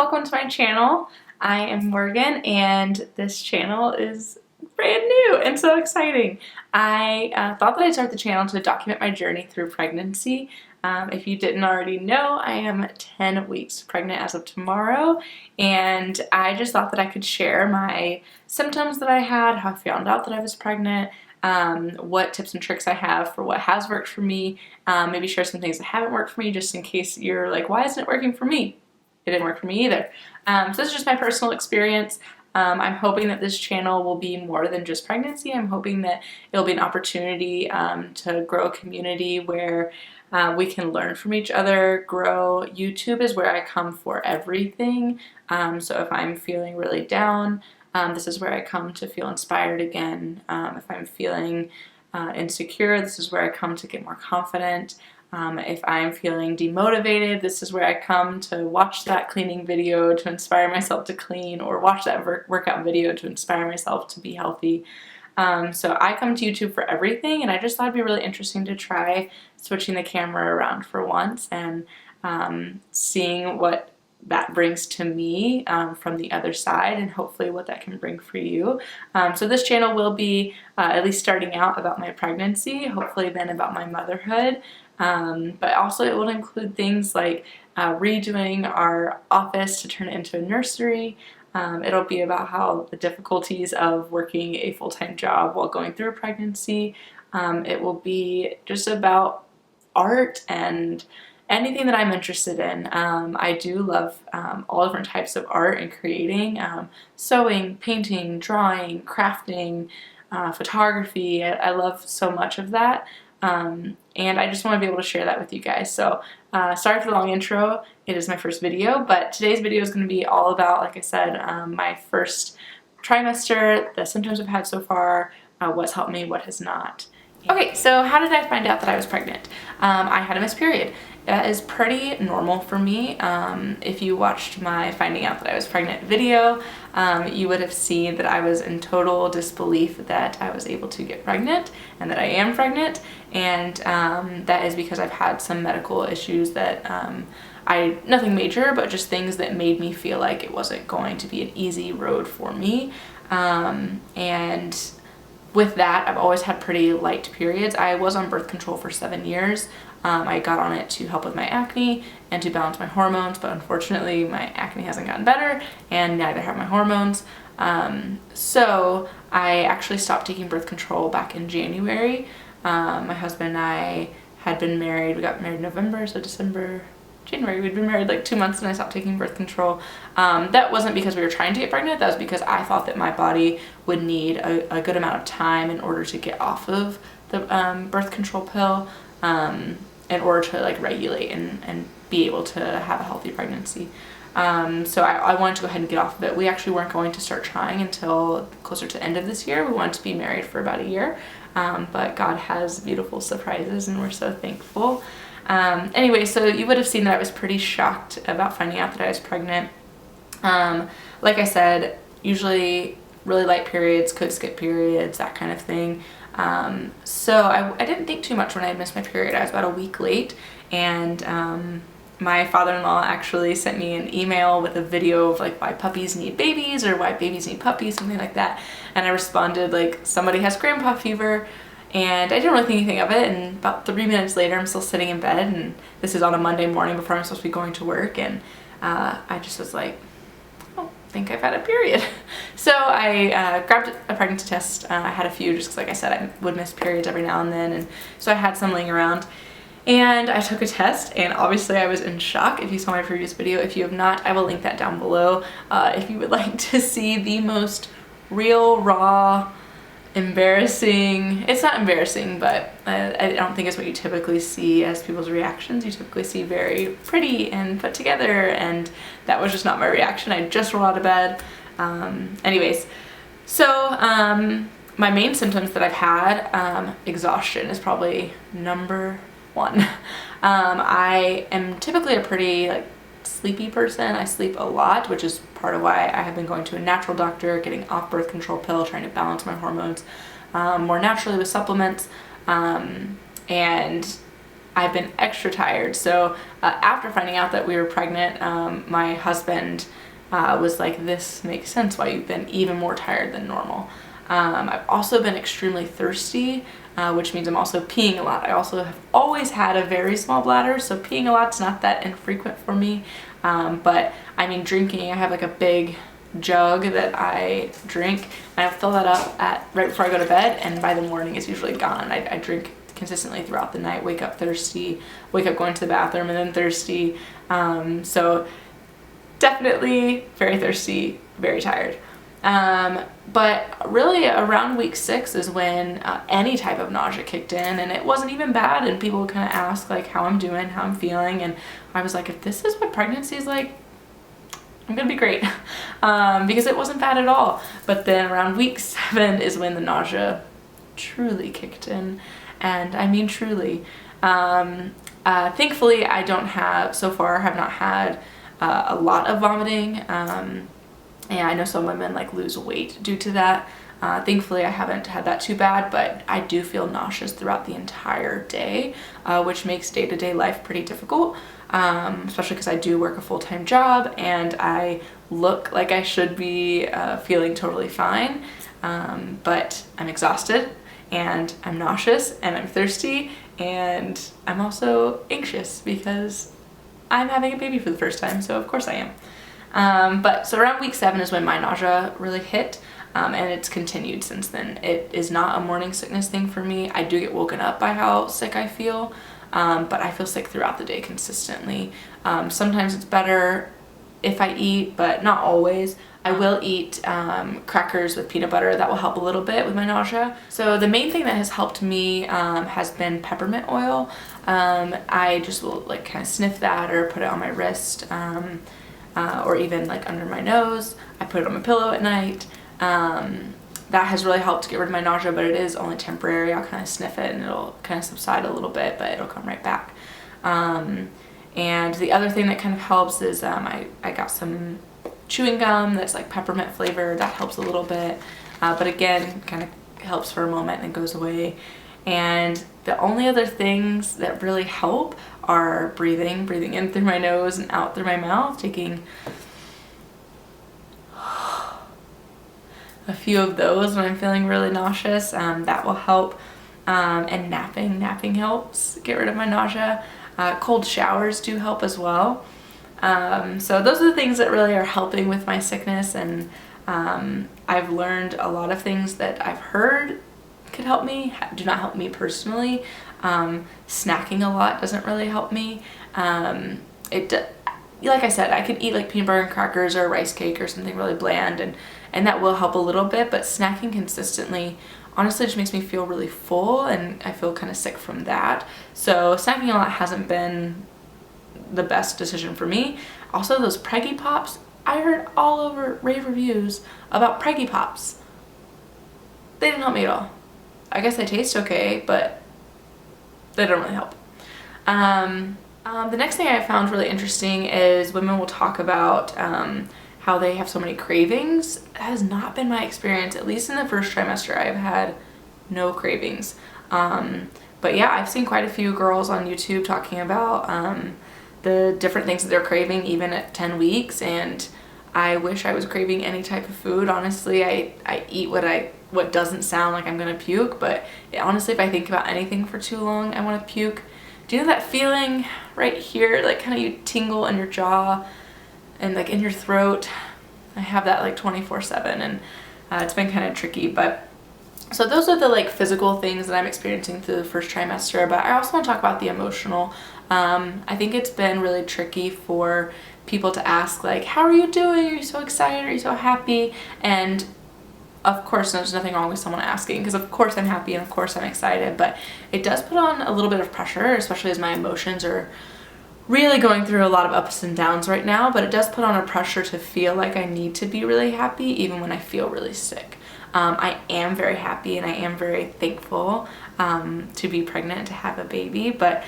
welcome to my channel. I am Morgan and this channel is brand new and so exciting. I thought that I'd start the channel to document my journey through pregnancy. If you didn't already know, I am 10 weeks pregnant as of tomorrow, and I just thought that I could share my symptoms that I had, how I found out that I was pregnant, what tips and tricks I have for what has worked for me, maybe share some things that haven't worked for me just in case you're like, why isn't it working for me? It didn't work for me either. So this is just my personal experience. I'm hoping that this channel will be more than just pregnancy. I'm hoping that it'll be an opportunity to grow a community where we can learn from each other, grow. YouTube is where I come for everything. So if I'm feeling really down, this is where I come to feel inspired again. If I'm feeling insecure, this is where I come to get more confident. If I'm feeling demotivated, this is where I come to watch that cleaning video to inspire myself to clean, or watch that workout video to inspire myself to be healthy. So I come to YouTube for everything, and I just thought it'd be really interesting to try switching the camera around for once and seeing what that brings to me from the other side, and hopefully what that can bring for you. So this channel will be at least starting out about my pregnancy, hopefully then about my motherhood. But also it will include things like redoing our office to turn it into a nursery. It'll be about how the difficulties of working a full-time job while going through a pregnancy. It will be just about art and anything that I'm interested in. I do love all different types of art and creating, sewing, painting, drawing, crafting, photography. I love so much of that. And I just want to be able to share that with you guys. So sorry for the long intro. It is my first video, but today's video is going to be all about, like I said, my first trimester, the symptoms I've had so far, what's helped me, what has not. Okay, so how did I find out that I was pregnant? I had a missed period. That is pretty normal for me. If you watched my finding out that I was pregnant video, you would have seen that I was in total disbelief that I was able to get pregnant and that I am pregnant, and that is because I've had some medical issues that nothing major, but just things that made me feel like it wasn't going to be an easy road for me. And with that, I've always had pretty light periods. I was on birth control for 7 years. I got on it to help with my acne and to balance my hormones, but unfortunately my acne hasn't gotten better and neither have my hormones. So I actually stopped taking birth control back in January. My husband and I had been married. We got married in November, so January. We'd been married like 2 months and I stopped taking birth control. That wasn't because we were trying to get pregnant. That was because I thought that my body would need a good amount of time in order to get off of the birth control pill, in order to like regulate and be able to have a healthy pregnancy. So I wanted to go ahead and get off of it. We actually weren't going to start trying until closer to the end of this year. We wanted to be married for about a year, but God has beautiful surprises and we're so thankful. Anyway, so you would have seen that I was pretty shocked about finding out that I was pregnant. Like I said, usually really light periods, could skip periods, that kind of thing. So I didn't think too much when I missed my period. I was about a week late, and my father-in-law actually sent me an email with a video of like why puppies need babies or why babies need puppies, something like that. And I responded like, somebody has grandpa fever. And I didn't really think anything of it, and about 3 minutes later I'm still sitting in bed, and this is on a Monday morning before I'm supposed to be going to work, and I just was like, I think I've had a period. So I grabbed a pregnancy test. I had a few just because, like I said, I would miss periods every now and then, and so I had some laying around. And I took a test, and obviously I was in shock. If you saw my previous video, if you have not, I will link that down below. If you would like to see the most real, raw, embarrassing, it's not embarrassing, but I don't think it's what you typically see as people's reactions. You typically see very pretty and put together, and that was just not my reaction. I just rolled out of bed. Anyways, so my main symptoms that I've had, exhaustion is probably number one. I am typically a pretty sleepy person. I sleep a lot, which is part of why I have been going to a natural doctor, getting off birth control pill, trying to balance my hormones more naturally with supplements. And I've been extra tired. So after finding out that we were pregnant, my husband was like, this makes sense why you've been even more tired than normal. I've also been extremely thirsty, which means I'm also peeing a lot. I also have always had a very small bladder, so peeing a lot's not that infrequent for me. But I mean, drinking, I have like a big jug that I drink, and I fill that up right before I go to bed, and by the morning it's usually gone. I drink consistently throughout the night, wake up thirsty, wake up going to the bathroom and then thirsty. So definitely very thirsty, very tired. But really around week 6 is when any type of nausea kicked in, and it wasn't even bad, and people would kind of ask like how I'm doing, how I'm feeling, and I was like, if this is what pregnancy is like, I'm gonna be great. Because it wasn't bad at all. But then around week 7 is when the nausea truly kicked in, and I mean truly. Thankfully I so far have not had a lot of vomiting, and I know some women like lose weight due to that. Thankfully I haven't had that too bad, but I do feel nauseous throughout the entire day, which makes day-to-day life pretty difficult, especially because I do work a full-time job and I look like I should be feeling totally fine, but I'm exhausted and I'm nauseous and I'm thirsty, and I'm also anxious because I'm having a baby for the first time, so of course I am. But so around week 7 is when my nausea really hit, and it's continued since then. It is not a morning sickness thing for me. I do get woken up by how sick I feel, but I feel sick throughout the day consistently. Sometimes it's better if I eat, but not always. I will eat crackers with peanut butter. That will help a little bit with my nausea. So the main thing that has helped me has been peppermint oil. I just will like kind of sniff that or put it on my wrist, or even like under my nose. I put it on my pillow at night. That has really helped get rid of my nausea, but it is only temporary. I'll kind of sniff it and it'll kind of subside a little bit, but it'll come right back. And the other thing that kind of helps is I got some chewing gum that's like peppermint flavor. That helps a little bit, but again, kind of helps for a moment and goes away. And the only other things that really help are breathing in through my nose and out through my mouth, taking a few of those when I'm feeling really nauseous. That will help. And napping helps get rid of my nausea. Cold showers do help as well. So those are the things that really are helping with my sickness, and I've learned a lot of things that I've heard could help me, do not help me personally. Snacking a lot doesn't really help me. Like I said, I could eat like peanut butter and crackers or a rice cake or something really bland, and that will help a little bit, but snacking consistently honestly just makes me feel really full, and I feel kind of sick from that. So snacking a lot hasn't been the best decision for me. Also, those Preggy Pops, I heard all over rave reviews about Preggy Pops. They didn't help me at all. I guess they taste okay, but they don't really help. The next thing I found really interesting is women will talk about how they have so many cravings. That has not been my experience. At least in the first trimester, I've had no cravings. But yeah, I've seen quite a few girls on YouTube talking about the different things that they're craving even at 10 weeks, and I wish I was craving any type of food. Honestly, I eat what doesn't sound like I'm gonna puke, but honestly, if I think about anything for too long, I want to puke. Do you know that feeling right here, like kind of you tingle in your jaw and like in your throat? I have that like 24/7, and it's been kind of tricky. But so those are the like physical things that I'm experiencing through the first trimester, but I also want to talk about the emotional. I think it's been really tricky for people to ask like, how are you doing? Are you so excited? Are you so happy? And of course there's nothing wrong with someone asking, because of course I'm happy and of course I'm excited, but it does put on a little bit of pressure, especially as my emotions are really going through a lot of ups and downs right now. But it does put on a pressure to feel like I need to be really happy even when I feel really sick. I am very happy and I am very thankful to be pregnant and to have a baby, but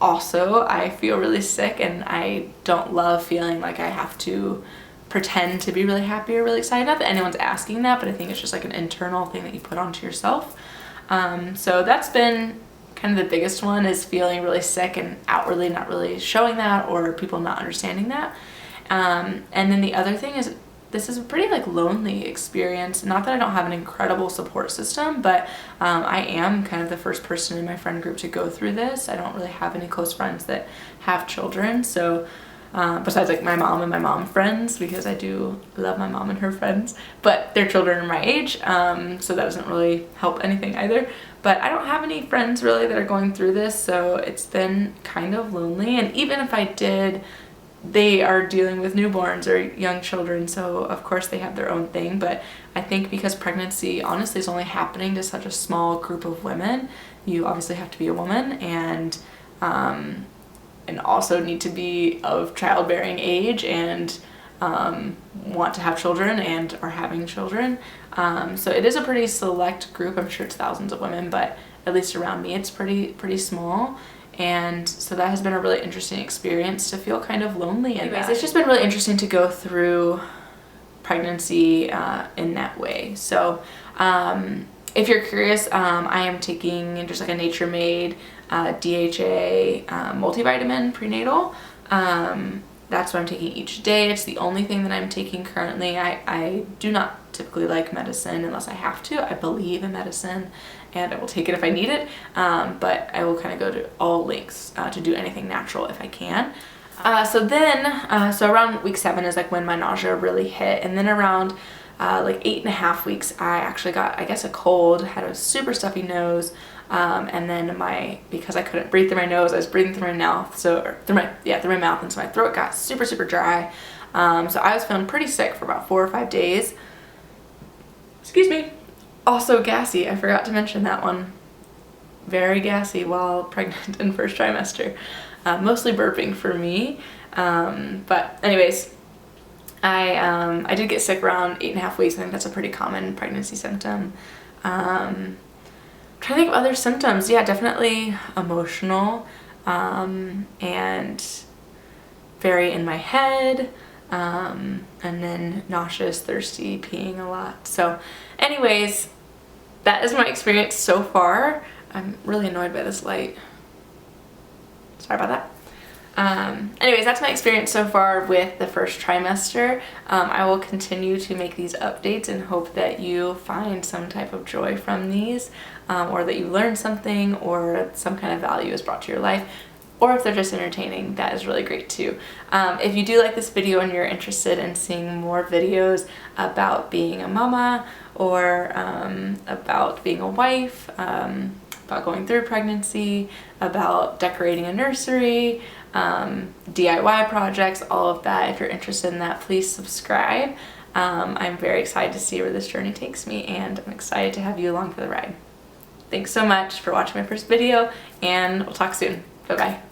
also I feel really sick, and I don't love feeling like I have to pretend to be really happy or really excited. Not that anyone's asking that, but I think it's just like an internal thing that you put onto yourself. So that's been kind of the biggest one is feeling really sick and outwardly not really showing that, or people not understanding that. And then the other thing is, this is a pretty like lonely experience. Not that I don't have an incredible support system, but I am kind of the first person in my friend group to go through this. I don't really have any close friends that have children, so besides like my mom and my mom friends, because I do love my mom and her friends, but their children are my age, so that doesn't really help anything either. But I don't have any friends really that are going through this, so it's been kind of lonely. And even if I did, they are dealing with newborns or young children, so of course they have their own thing. But I think because pregnancy honestly is only happening to such a small group of women, you obviously have to be a woman and also need to be of childbearing age and want to have children and are having children. So it is a pretty select group. I'm sure it's thousands of women, but at least around me it's pretty small. And so that has been a really interesting experience to feel kind of lonely. Anyways, it's just been really interesting to go through pregnancy in that way. So if you're curious, I am taking just like a Nature Made DHA multivitamin prenatal. That's what I'm taking each day. It's the only thing that I'm taking currently. I do not typically like medicine unless I have to. I believe in medicine and I will take it if I need it, but I will kind of go to all lengths to do anything natural if I can. So around week 7 is like when my nausea really hit, and then around like 8.5 weeks I actually got, I guess, a cold, had a super stuffy nose, and then because I couldn't breathe through my nose, I was breathing through my mouth, through my mouth, and so my throat got super dry. So I was feeling pretty sick for about 4 or 5 days. Excuse me. Also gassy, I forgot to mention that one. Very gassy while pregnant in first trimester. Mostly burping for me. But anyways, I did get sick around 8.5 weeks. I think that's a pretty common pregnancy symptom. I'm trying to think of other symptoms. Yeah, definitely emotional, and very in my head, and then nauseous, thirsty, peeing a lot. So anyways, that is my experience so far. I'm really annoyed by this light. Sorry about that. Anyways, that's my experience so far with the first trimester. I will continue to make these updates and hope that you find some type of joy from these, or that you learn something, or some kind of value is brought to your life, or if they're just entertaining, that is really great too. If you do like this video and you're interested in seeing more videos about being a mama, or about being a wife, about going through pregnancy, about decorating a nursery, DIY projects, all of that, if you're interested in that, please subscribe. I'm very excited to see where this journey takes me, and I'm excited to have you along for the ride. Thanks so much for watching my first video, and we'll talk soon. Bye-bye.